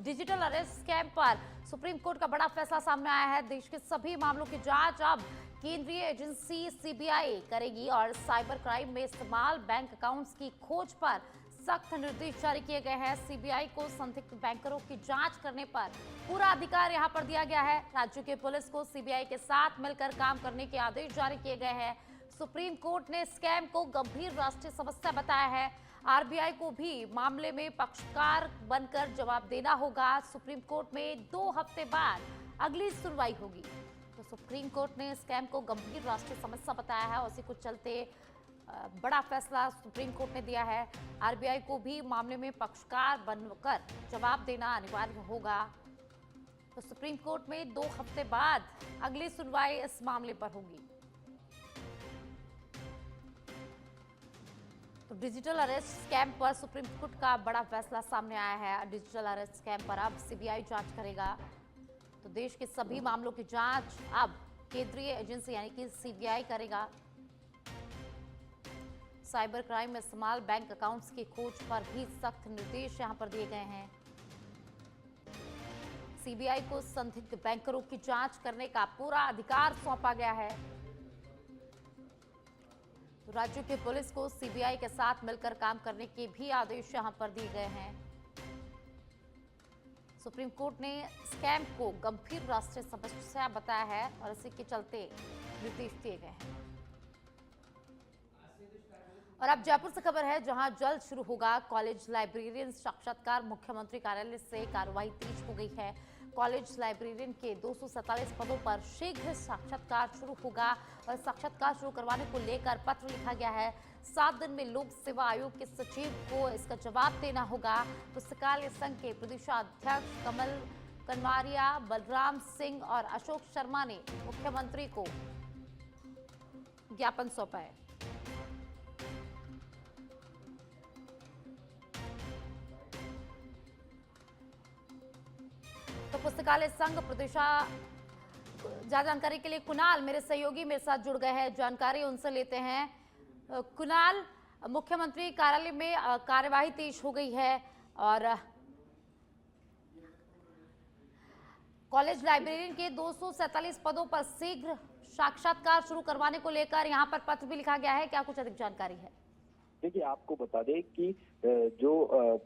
Digital arrest scam पर supreme court का बड़ा फैसला सामने आया है। देश के सभी मामलों की जांच अब केंद्रीय एजेंसी सीबीआई करेगी और साइबर क्राइम में इस्तेमाल बैंक अकाउंट्स की खोज पर सख्त निर्देश जारी किए गए हैं। सीबीआई को संदिग्ध बैंकरों की जांच करने पर पूरा अधिकार यहां पर दिया गया है। राज्यों की पुलिस को सीबीआई के साथ मिलकर काम करने के आदेश जारी किए गए हैं। सुप्रीम कोर्ट ने स्कैम को गंभीर राष्ट्रीय समस्या बताया है। आरबीआई को भी मामले में पक्षकार बनकर जवाब देना होगा। सुप्रीम कोर्ट में 2 हफ्ते बाद अगली सुनवाई होगी। तो सुप्रीम कोर्ट ने स्कैम को गंभीर राष्ट्रीय समस्या बताया है और इसी को चलते बड़ा फैसला सुप्रीम कोर्ट ने दिया है। आरबीआई को भी मामले में पक्षकार बनकर जवाब देना अनिवार्य होगा। तो सुप्रीम कोर्ट में 2 हफ्ते बाद अगली सुनवाई इस मामले पर होगी। तो डिजिटल अरेस्ट स्कैम पर सुप्रीम कोर्ट का बड़ा फैसला सामने आया है। डिजिटल अरेस्ट स्कैम पर अब सीबीआई जांच करेगा। तो देश के सभी मामलों की जांच अब केंद्रीय एजेंसी यानी कि सीबीआई करेगा। साइबर क्राइम में इस्तेमाल बैंक अकाउंट्स की खोज पर भी सख्त निर्देश यहां पर दिए गए हैं। सीबीआई को संदिग्ध बैंकरों की जांच करने का पूरा अधिकार सौंपा गया है। तो राज्यों की पुलिस को सीबीआई के साथ मिलकर काम करने के भी आदेश यहां पर दिए गए हैं। सुप्रीम कोर्ट ने स्कैम को गंभीर राष्ट्रीय समस्या बताया है और इसी के चलते निर्देश दिए गए हैं। और अब जयपुर से खबर है, जहां जल्द शुरू होगा कॉलेज लाइब्रेरियन साक्षात्कार। मुख्यमंत्री कार्यालय से कार्रवाई तेज हो गई है। कॉलेज लाइब्रेरियन के 247 पदों पर शीघ्र साक्षात्कार शुरू होगा और साक्षात्कार शुरू करवाने को लेकर पत्र लिखा गया है। 7 दिन में लोक सेवा आयोग के सचिव को इसका जवाब देना होगा। पुस्तकालय संघ के प्रदेशाध्यक्ष कमल कनवारिया, बलराम सिंह और अशोक शर्मा ने मुख्यमंत्री को ज्ञापन सौंपा है। तो पुस्तकालय संघ प्रदेशा जानकारी के लिए कुणाल मेरे सहयोगी मेरे साथ जुड़ गए हैं, जानकारी उनसे लेते हैं। कुणाल, मुख्यमंत्री कार्यालय में कार्यवाही तेज हो गई है और कॉलेज लाइब्रेरियन के 247 पदों पर शीघ्र साक्षात्कार शुरू करवाने को लेकर यहां पर पत्र भी लिखा गया है। क्या कुछ अधिक जानकारी है? देखिए, आपको बता दें कि जो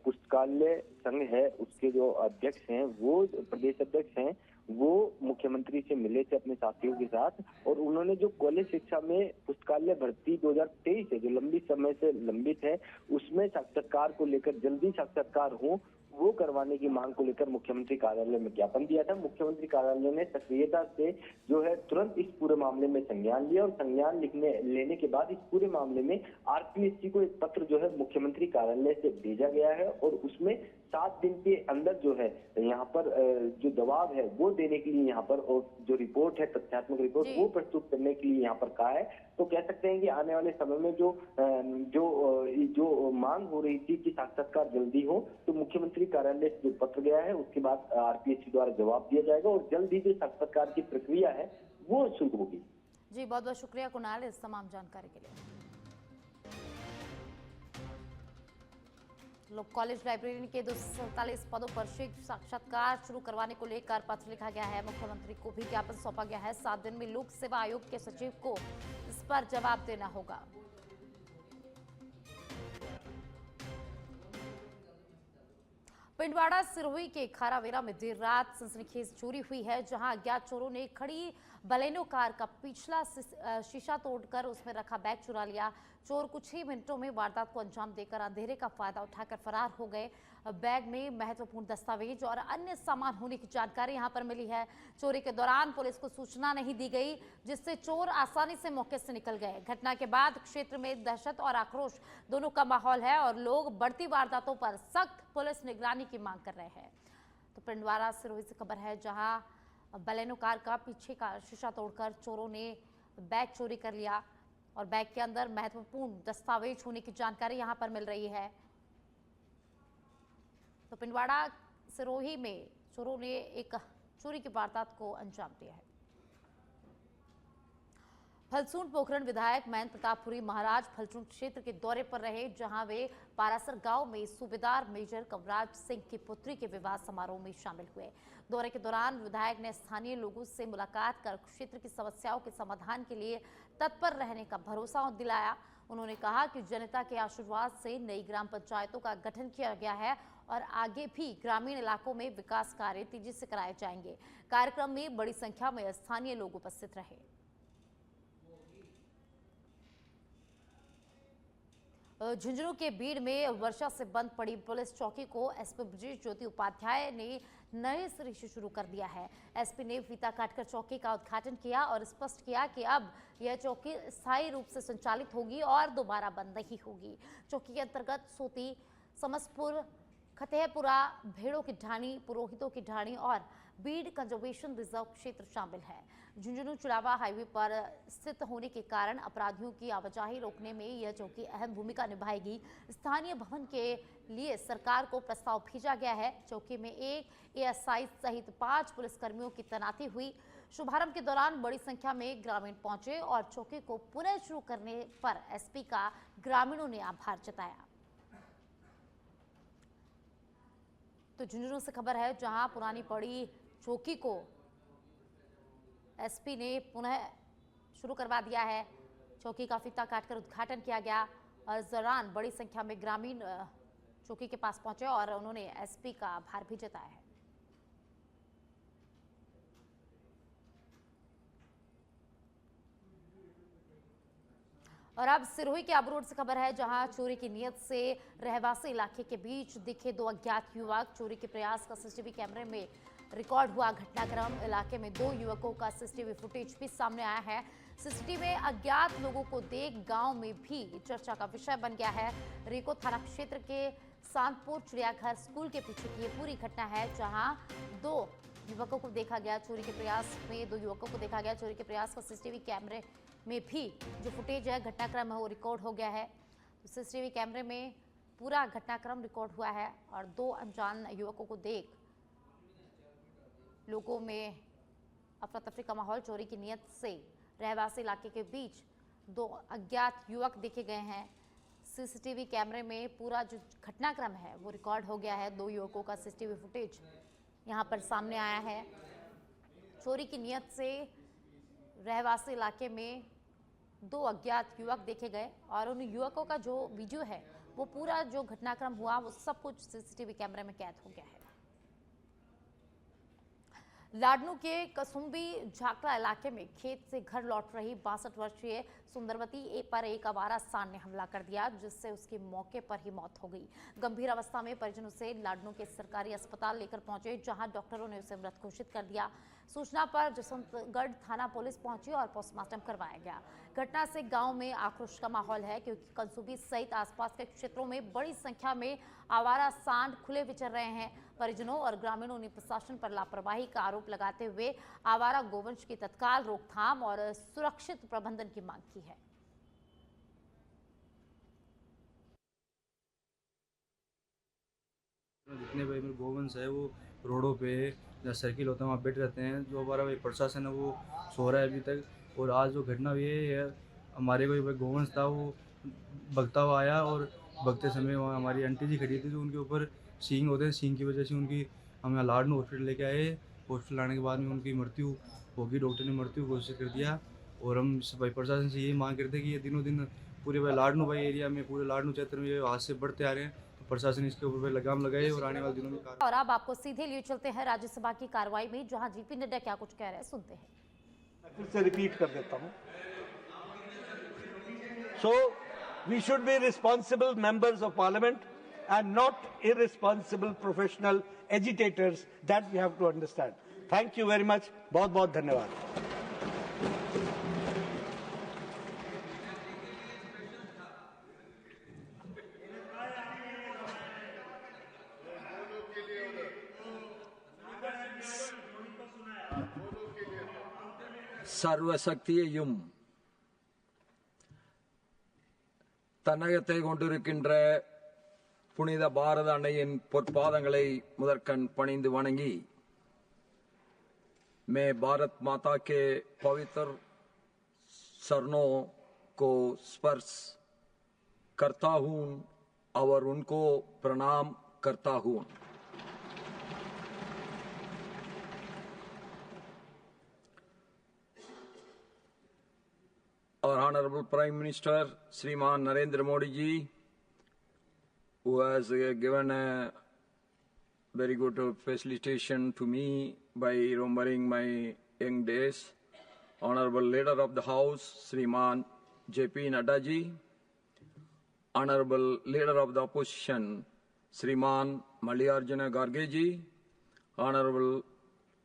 पुस्तकालय संघ है उसके जो अध्यक्ष हैं, वो प्रदेश अध्यक्ष हैं, वो मुख्यमंत्री से मिले थे अपने साथियों के साथ और उन्होंने जो कॉलेज शिक्षा में पुस्तकालय भर्ती 2023 है जो लंबी समय से लंबित है, उसमें साक्षात्कार को लेकर जल्दी साक्षात्कार हो वो करवाने की मांग को लेकर मुख्यमंत्री कार्यालय में ज्ञापन दिया था। मुख्यमंत्री कार्यालय ने सक्रियता से जो है तुरंत इस पूरे मामले में संज्ञान लिया और संज्ञान लेने के बाद इस पूरे मामले में आरपीएससी को एक पत्र जो है मुख्यमंत्री कार्यालय से भेजा गया है और उसमें 7 दिन के अंदर जो है यहाँ पर जो जवाब है वो देने के लिए यहाँ पर और जो रिपोर्ट है तथ्यात्मक रिपोर्ट वो प्रस्तुत करने के लिए यहाँ पर कहा है। तो कह सकते हैं कि आने वाले समय में जो मांग हो रही थी कि साक्षात्कार जल्दी हो, तो मुख्यमंत्री कार्यालय से जो पत्र गया है उसके बाद आरपीएससी द्वारा जवाब दिया जाएगा और जल्द ही जो साक्षात्कार की प्रक्रिया है वो शुरू होगी। जी, बहुत बहुत शुक्रिया कुणाल इस तमाम जानकारी के लिए। कॉलेज लाइब्रेरियन के 247 पदों पर शीघ्र साक्षात्कार शुरू करवाने को लेकर पत्र लिखा गया है। मुख्यमंत्री को भी ज्ञापन सौंपा गया है। 7 दिन में लोक सेवा आयोग के सचिव को इस पर जवाब देना होगा। पिंडवाड़ा सिरोही के खारावेरा में देर रात सनसनीखेज चोरी हुई है, जहां अज्ञात चोरों ने खड़ी बलेनो कार का पिछला शीशा तोड़कर उसमें रखा बैग चुरा लिया। चोर कुछ ही मिनटों में वारदात को अंजाम देकर अंधेरे का फायदा उठाकर फरार हो गए। बैग में महत्वपूर्ण दस्तावेज और अन्य सामान होने की जानकारी यहां पर मिली है। चोरी के दौरान पुलिस को सूचना नहीं दी गई, जिससे चोर आसानी से मौके से निकल गए। घटना के बाद क्षेत्र में दहशत और आक्रोश दोनों का माहौल है और लोग बढ़ती वारदातों पर सख्त पुलिस निगरानी की मांग कर रहे हैं। तो पिंडवाड़ा सिरोही से खबर है, जहां बलेनो कार का पीछे का शीशा तोड़कर चोरों ने बैग चोरी कर लिया और बैग के अंदर महत्वपूर्ण दस्तावेज होने की जानकारी यहां पर मिल रही है। तो पिंडवाड़ा सिरोही में चोरों ने एक चोरी की वारदात को अंजाम दिया है। फलसूंड पोखरण विधायक महेंद्र प्रतापपुरी महाराज फलसूंड क्षेत्र के दौरे पर रहे, जहां वे पारासर गांव में सूबेदार मेजर कवराज सिंह की पुत्री के विवाह समारोह में शामिल हुए। दौरे के दौरान विधायक ने स्थानीय लोगों से मुलाकात कर क्षेत्र की समस्याओं के समाधान के लिए तत्पर रहने का भरोसा दिलाया। उन्होंने कहा कि जनता के आशीर्वाद से नई ग्राम पंचायतों का गठन किया गया है और आगे भी ग्रामीण इलाकों में विकास कार्य तेजी से कराए जाएंगे। कार्यक्रम में बड़ी संख्या में स्थानीय लोग उपस्थित रहे। झुंझुनू के बीड़ में वर्षा से बंद पड़ी पुलिस चौकी को एसपी ब्रजेश ज्योति उपाध्याय ने नए सिरे से शुरू कर दिया है। एसपी ने फीता काटकर चौकी का उद्घाटन किया और स्पष्ट किया कि अब यह चौकी स्थायी रूप से संचालित होगी और दोबारा बंद नहीं होगी। चौकी के अंतर्गत सोती, समसपुर, खतेहपुरा, भेड़ों की ढाणी, पुरोहितों की ढाणी और बीड़ कंजर्वेशन रिजर्व क्षेत्र शामिल है। झुंझुनू चुड़ावा हाईवे पर स्थित होने के कारण अपराधियों की आवाजाही रोकने में यह चौकी अहम भूमिका निभाएगी। स्थानीय भवन के लिए सरकार को प्रस्ताव भेजा गया है। चौकी में एक एएसआई सहित 5 पुलिसकर्मियों की तैनाती हुई। शुभारंभ के दौरान बड़ी संख्या में ग्रामीण पहुंचे और चौकी को पुनः शुरू करने पर एसपी का ग्रामीणों ने आभार जताया। तो झुंझुनू से खबर है, जहां पुरानी पड़ी चौकी को एसपी ने पुनः शुरू करवा दिया है। चौकी का फीता काटकर उद्घाटन किया गया और इस दौरान बड़ी संख्या में ग्रामीण चौकी के पास पहुंचे और उन्होंने एसपी का आभार भी जताया है। और अब सिरोही के आबू रोड से खबर है, जहां चोरी की नियत से रहवासी इलाके के बीच दिखे 2 अज्ञात युवक। चोरी के प्रयास का सीसीटीवी कैमरे में रिकॉर्ड हुआ घटनाक्रम। इलाके में 2 युवकों का सीसीटीवी फुटेज भी सामने आया है। सीसीटीवी में अज्ञात लोगों को देख गांव में भी चर्चा का विषय बन गया है। रेको थाना क्षेत्र के सांतपुर चिड़ियाघर स्कूल के पीछे की ये पूरी घटना है, जहां 2 युवकों को देखा गया। चोरी के प्रयास में 2 युवकों को देखा गया। चोरी के प्रयास का सीसीटीवी कैमरे में भी जो फुटेज है, घटनाक्रम है, वो रिकॉर्ड हो गया है। तो सीसीटीवी कैमरे में पूरा घटनाक्रम रिकॉर्ड हुआ है और 2 अनजान युवकों को देख लोगों में अफरा तफरी का माहौल। चोरी की नियत से रहवासी इलाके के बीच 2 अज्ञात युवक देखे गए हैं। सीसीटीवी कैमरे में पूरा जो घटनाक्रम है वो रिकॉर्ड हो गया है। 2 युवकों का सीसीटीवी फुटेज यहां पर सामने आया है। चोरी की नियत से रहवासी इलाके में 2 अज्ञात युवक देखे गए और उन युवकों का जो वीडियो है, वो पूरा जो घटनाक्रम हुआ वो सब कुछ सीसीटीवी कैमरे में कैद हो गया है। लाडनू के कसुम्बी झाकड़ा इलाके में खेत से घर लौट रही 62 वर्षीय सुंदरवती पर एक आवारा सांड ने हमला कर दिया, जिससे उसकी मौके पर ही मौत हो गई। गंभीर अवस्था में परिजन उसे लाडनू के सरकारी अस्पताल लेकर पहुंचे, जहां डॉक्टरों ने उसे मृत घोषित कर दिया। सूचना पर जसवंतगढ़ थाना पुलिस पहुंची और पोस्टमार्टम करवाया गया। घटना से गांव में आक्रोश का माहौल है, क्योंकि कंसुबी सहित आसपास के क्षेत्रों में बड़ी संख्या में आवारा सांड खुले विचर रहे हैं। परिजनों और ग्रामीणों ने प्रशासन पर लापरवाही का आरोप लगाते हुए आवारा गोवंश की तत्काल रोकथाम और सुरक्षित प्रबंधन की मांग की है। जितने भाई मेरे गोवंश है वो रोडों पे जहाँ सर्किल होता है वहाँ बैठ रहते हैं। जो हमारा भाई प्रशासन है वो सो रहा है अभी तक। और आज जो घटना हुई है, हमारे कोई भाई गोवंश था, वो भगता हुआ आया और भगते समय वहाँ हमारी आंटी जी खड़ी थी, जो उनके ऊपर सींग होते हैं। सींग की वजह से उनकी हम यहाँ लाडनू हॉस्पिटल लेके आए। हॉस्पिटल आने के बाद में उनकी मृत्यु होगी। डॉक्टर ने मृत्यु घोषित कर दिया। और हम भाई प्रशासन से यही मांग करते हैं कि ये दिनों दिन पूरे भाई लाडनू भाई एरिया में, पूरे लाडनू क्षेत्र में ये हादसे बढ़ते आ रहे हैं, तो प्रशासन इसके ऊपर लगाम लगाए और आने वाले दिनों में। और अब आपको सीधे लिए चलते हैं राज्यसभा की कार्रवाई में, जहां जेपी नड्डा क्या कुछ कह रहे हैं, सुनते हैं। फिर से रिपीट कर देता हूं। So we should be responsible members of parliament and not irresponsible professional agitators. That we have to understand. Thank you very much. बहुत-बहुत धन्यवाद। சர்வசக்தியையும் தன்னகத்தை கொண்டிருக்கின்ற புனித பாரத அன்னையின் பொற்பாதங்களை முதற்கண் பணிந்து வணங்கி, मैं भारत माता के पवित्र चरणों को स्पर्श करता हूं और उनको प्रणाम करता हूं। Our Honorable Prime Minister, Sriman Narendra Modi ji, who has given a very good facilitation to me by remembering my young days. Honorable Leader of the House, Sriman J.P. Nadda ji, Honorable Leader of the Opposition, Sriman Mallikarjuna Kharge ji, Honorable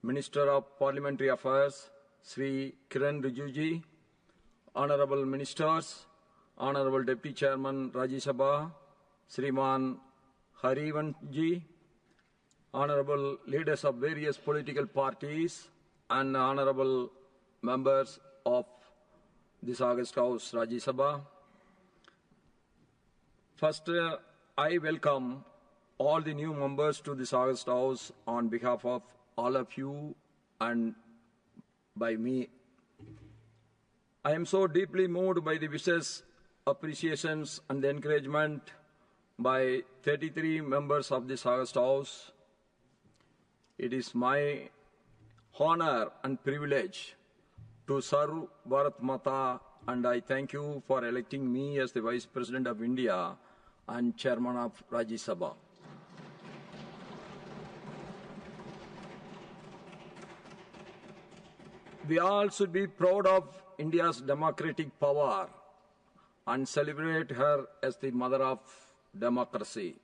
Minister of Parliamentary Affairs, Sri Kiran Rijiju ji, Honorable Ministers, Honorable Deputy Chairman Rajya Sabha, Sriman Harivansh ji, Honorable Leaders of various political parties, and Honorable Members of this August House Rajya Sabha. First, I welcome all the new members to this August House on behalf of all of you and by me. I am so deeply moved by the wishes, appreciations, and the encouragement by 33 members of this August House. It is my honor and privilege to serve Bharat Mata, and I thank you for electing me as the Vice President of India and Chairman of Rajya Sabha. We all should be proud of India's democratic power and celebrate her as the mother of democracy.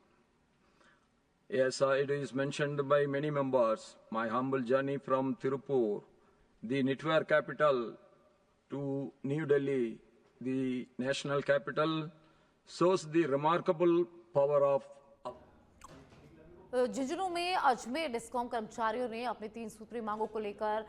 As it is mentioned by many members, my humble journey from Tirupur, the knitwear capital, to New Delhi, the national capital, shows the remarkable power of Jhunjhunu में Ajmer discom कर्मचारियों ने अपनी 3 सूत्री मांगों को लेकर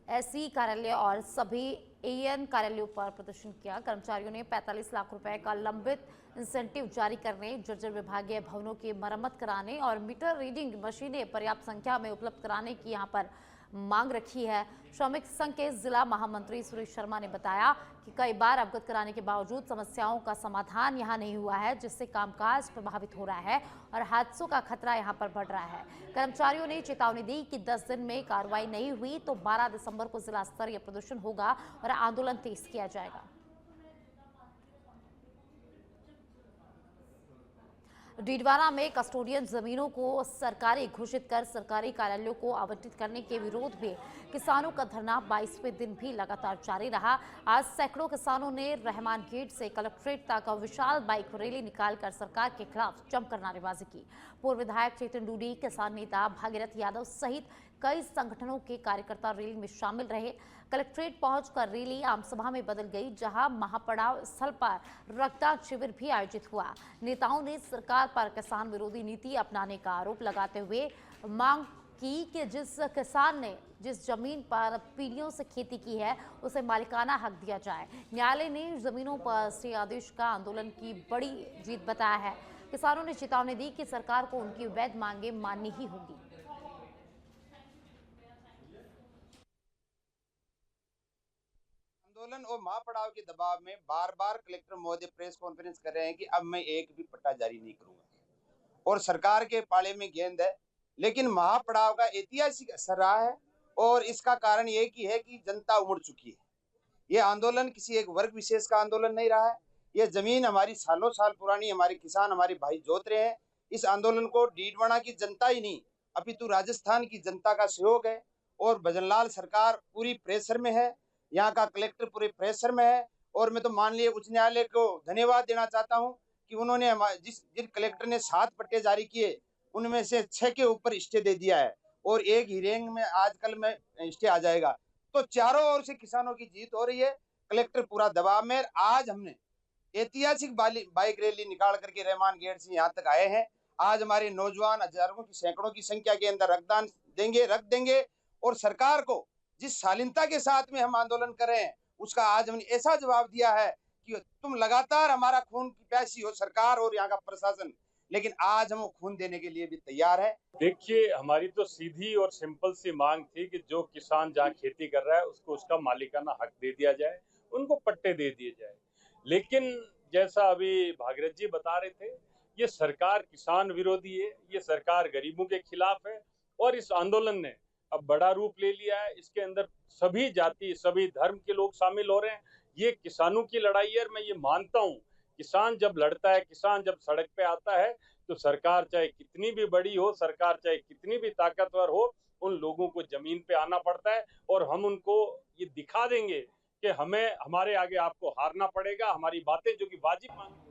SE कार्यालय और सभी एएन कार्यालयों पर प्रदर्शन किया। कर्मचारियों ने 45 लाख रुपए का लंबित इंसेंटिव जारी करने, जर्जर विभागीय भवनों की मरम्मत कराने और मीटर रीडिंग मशीनें पर्याप्त संख्या में उपलब्ध कराने की यहां पर मांग रखी है। श्रमिक संघ के जिला महामंत्री सुरेश शर्मा ने बताया कि कई बार अवगत कराने के बावजूद समस्याओं का समाधान यहां नहीं हुआ है, जिससे कामकाज प्रभावित हो रहा है और हादसों का खतरा यहां पर बढ़ रहा है। कर्मचारियों ने चेतावनी दी कि 10 दिन में कार्रवाई नहीं हुई तो 12 दिसंबर को जिला स्तरीय प्रदर्शन होगा और आंदोलन तेज किया जाएगा। डीडवाना में कस्टोडियन जमीनों को सरकारी घोषित कर सरकारी कार्यालयों को आवंटित करने के विरोध में किसानों का धरना 22वें दिन भी लगातार जारी रहा। आज सैकड़ों किसानों ने रहमान गेट से कलेक्ट्रेट तक विशाल बाइक रैली निकालकर सरकार के खिलाफ जमकर नारेबाजी की। पूर्व विधायक चेतन डूडी, किसान नेता भागीरथ यादव सहित कई संगठनों के कार्यकर्ता रैली में शामिल रहे। कलेक्ट्रेट पहुंचकर रैली आमसभा में बदल गई, जहां महापड़ाव स्थल पर रक्तदान शिविर भी आयोजित हुआ। नेताओं ने सरकार पर किसान विरोधी नीति अपनाने का आरोप लगाते हुए मांग की कि जिस किसान ने जिस जमीन पर पीढ़ियों से खेती की है उसे मालिकाना हक दिया जाए। न्यायालय ने जमीनों पर स्टे आदेश का आंदोलन की बड़ी जीत बताया है। किसानों ने चेतावनी दी कि सरकार को उनकी वैध मांगे माननी ही होगी। आंदोलन और महापड़ाव के दबाव में बार बार कलेक्टर महोदय प्रेस कॉन्फ्रेंस कर रहे हैं कि अब मैं एक भी पट्टा जारी नहीं करूंगा और सरकार के पाले में गेंद है, लेकिन महापड़ाव का ऐतिहासिक असर रहा है और इसका कारण ये की है कि जनता उमड़ चुकी है। ये आंदोलन किसी एक वर्ग विशेष का आंदोलन नहीं रहा है। ये जमीन हमारी सालों साल पुरानी, हमारे किसान हमारे भाई जोत रहे हैं। इस आंदोलन को डीडवाना की जनता ही नहीं अपितु राजस्थान की जनता का सहयोग है और भजनलाल सरकार पूरी प्रेशर में है, यहाँ का कलेक्टर पूरे प्रेशर में है और मैं तो माननीय उच्च न्यायालय को धन्यवाद देना चाहता हूँ कि उन्होंने जिन कलेक्टर ने 7 पट्टे जारी किए उनमें से 6 के ऊपर स्टे दे दिया है और एक हियरिंग में आजकल में स्टे आ जाएगा। तो चारों ओर से किसानों की जीत हो रही है। कलेक्टर पूरा दबाव में। आज हमने ऐतिहासिक बाइक रैली निकाल करके रहमान गेट से यहाँ तक आए हैं। आज हमारे नौजवान हजारों की सैकड़ों की संख्या के अंदर रक्तदान रख देंगे और सरकार को जिस शालीनता के साथ में हम आंदोलन कर रहे हैं उसका आज हमने ऐसा जवाब दिया है कि तुम लगातार हमारा खून की प्यासी हो सरकार और यहाँ का प्रशासन, लेकिन आज हम खून देने के लिए भी तैयार है। देखिए, हमारी तो सीधी और सिंपल सी मांग थी कि जो किसान जहाँ खेती कर रहा है उसको उसका मालिकाना हक दे दिया जाए। उनको पट्टे दे दिए जाए। लेकिन जैसा अभी भागीरथ जी बता रहे थे, ये सरकार किसान विरोधी है, ये सरकार गरीबों के खिलाफ है और इस आंदोलन ने अब बड़ा रूप ले लिया है। इसके अंदर सभी जाति, सभी धर्म के लोग शामिल हो रहे हैं। ये किसानों की लड़ाई है और मैं ये मानता हूँ, किसान जब लड़ता है, किसान जब सड़क पे आता है, तो सरकार चाहे कितनी भी बड़ी हो, सरकार चाहे कितनी भी ताकतवर हो, उन लोगों को जमीन पे आना पड़ता है और हम उनको ये दिखा देंगे कि हमें हमारे आगे आपको हारना पड़ेगा। हमारी बातें जो कि वाजिब मांगी।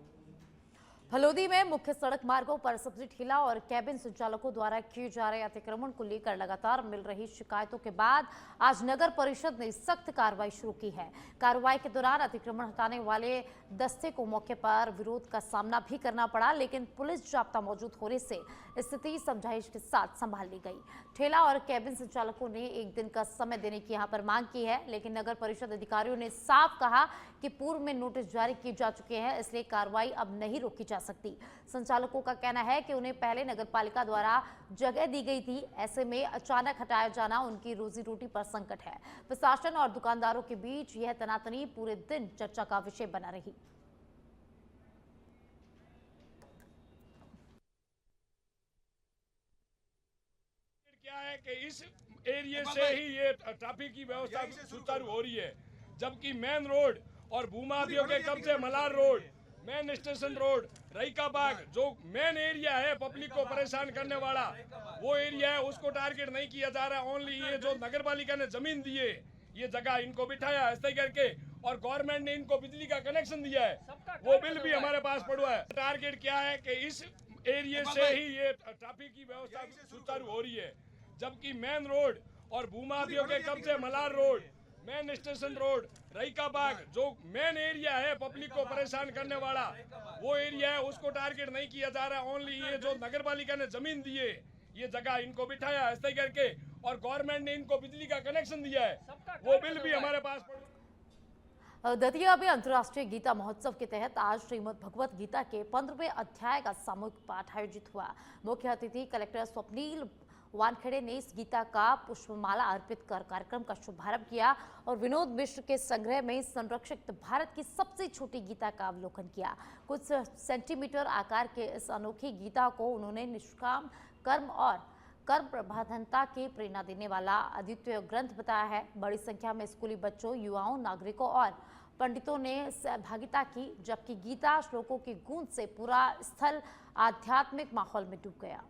फलोदी में मुख्य सड़क मार्गों पर सब्जी ठेला और कैबिन संचालकों द्वारा किए जा रहे अतिक्रमण को लेकर लगातार मिल रही शिकायतों के बाद आज नगर परिषद ने सख्त कार्रवाई शुरू की है। कार्रवाई के दौरान अतिक्रमण हटाने वाले दस्ते को मौके पर विरोध का सामना भी करना पड़ा, लेकिन पुलिस जाब्ता मौजूद होने से स्थिति समझाइश के साथ संभाल ली गई। ठेला और कैबिन संचालकों ने एक दिन का समय देने की यहां पर मांग की है, लेकिन नगर परिषद अधिकारियों ने साफ कहा कि पूर्व में नोटिस जारी किए जा चुके हैं, इसलिए कार्रवाई अब नहीं रोकी जा सकती। संचालकों का कहना है कि उन्हें पहले नगरपालिका द्वारा जगह दी गई थी, ऐसे में अचानक हटाया जाना उनकी रोजी रोटी पर संकट है। प्रशासन और दुकानदारों के बीच यह तनातनी पूरे दिन चर्चा का विषय बना रही। क्या है कि इस एरिया से ही ये ट्रैफिक की व्यवस्था सुचारू हो रही है, जबकि मेन रोड और भूमाफियों के कब्जे Malar road, main station road, Raika Bagh जो मेन एरिया है पब्लिक को परेशान करने वाला, वो एरिया है, उसको टारगेट नहीं किया जा रहा। ओनली ये जो नगर पालिका ने जमीन दी है, ये जगह इनको बिठाया ऐसे करके, और गवर्नमेंट ने इनको बिजली का कनेक्शन दिया है, वो बिल भी हमारे पास पड़ा है। टारगेट क्या है कि इस एरिया से ही ये ट्रैफिक की व्यवस्था सुचारू हो रही है, जबकि मेन रोड और भूमाफियों के कब्जे Malar road, main station road, Raika Bagh जो मेन एरिया है पब्लिक को परेशान करने वाला, वो एरिया है, उसको टारगेट नहीं किया जा रहा। ओनली ये जो नगर पालिका ने जमीन दी है, ये जगह इनको बिठाया ऐसे करके, और गवर्नमेंट ने इनको बिजली का कनेक्शन दिया है, वो बिल भी हमारे पास। दतिया में अंतर्राष्ट्रीय गीता महोत्सव के तहत आज श्रीमद् भगवत गीता के 15वें अध्याय का सामूहिक पाठ आयोजित हुआ। मुख्य अतिथि कलेक्टर स्वप्नील वानखेड़े ने इस गीता का पुष्पमाला अर्पित कर कार्यक्रम का शुभारंभ किया और विनोद मिश्र के संग्रह में संरक्षित भारत की सबसे छोटी गीता का अवलोकन किया। कुछ सेंटीमीटर आकार के इस अनोखी गीता को उन्होंने निष्काम कर्म और कर्म प्रबंधनता की प्रेरणा देने वाला अद्वितीय ग्रंथ बताया है। बड़ी संख्या में स्कूली बच्चों, युवाओं, नागरिकों और पंडितों ने सहभागिता की, जबकि गीता श्लोकों की गूंज से पूरा स्थल आध्यात्मिक माहौल में डूब गया।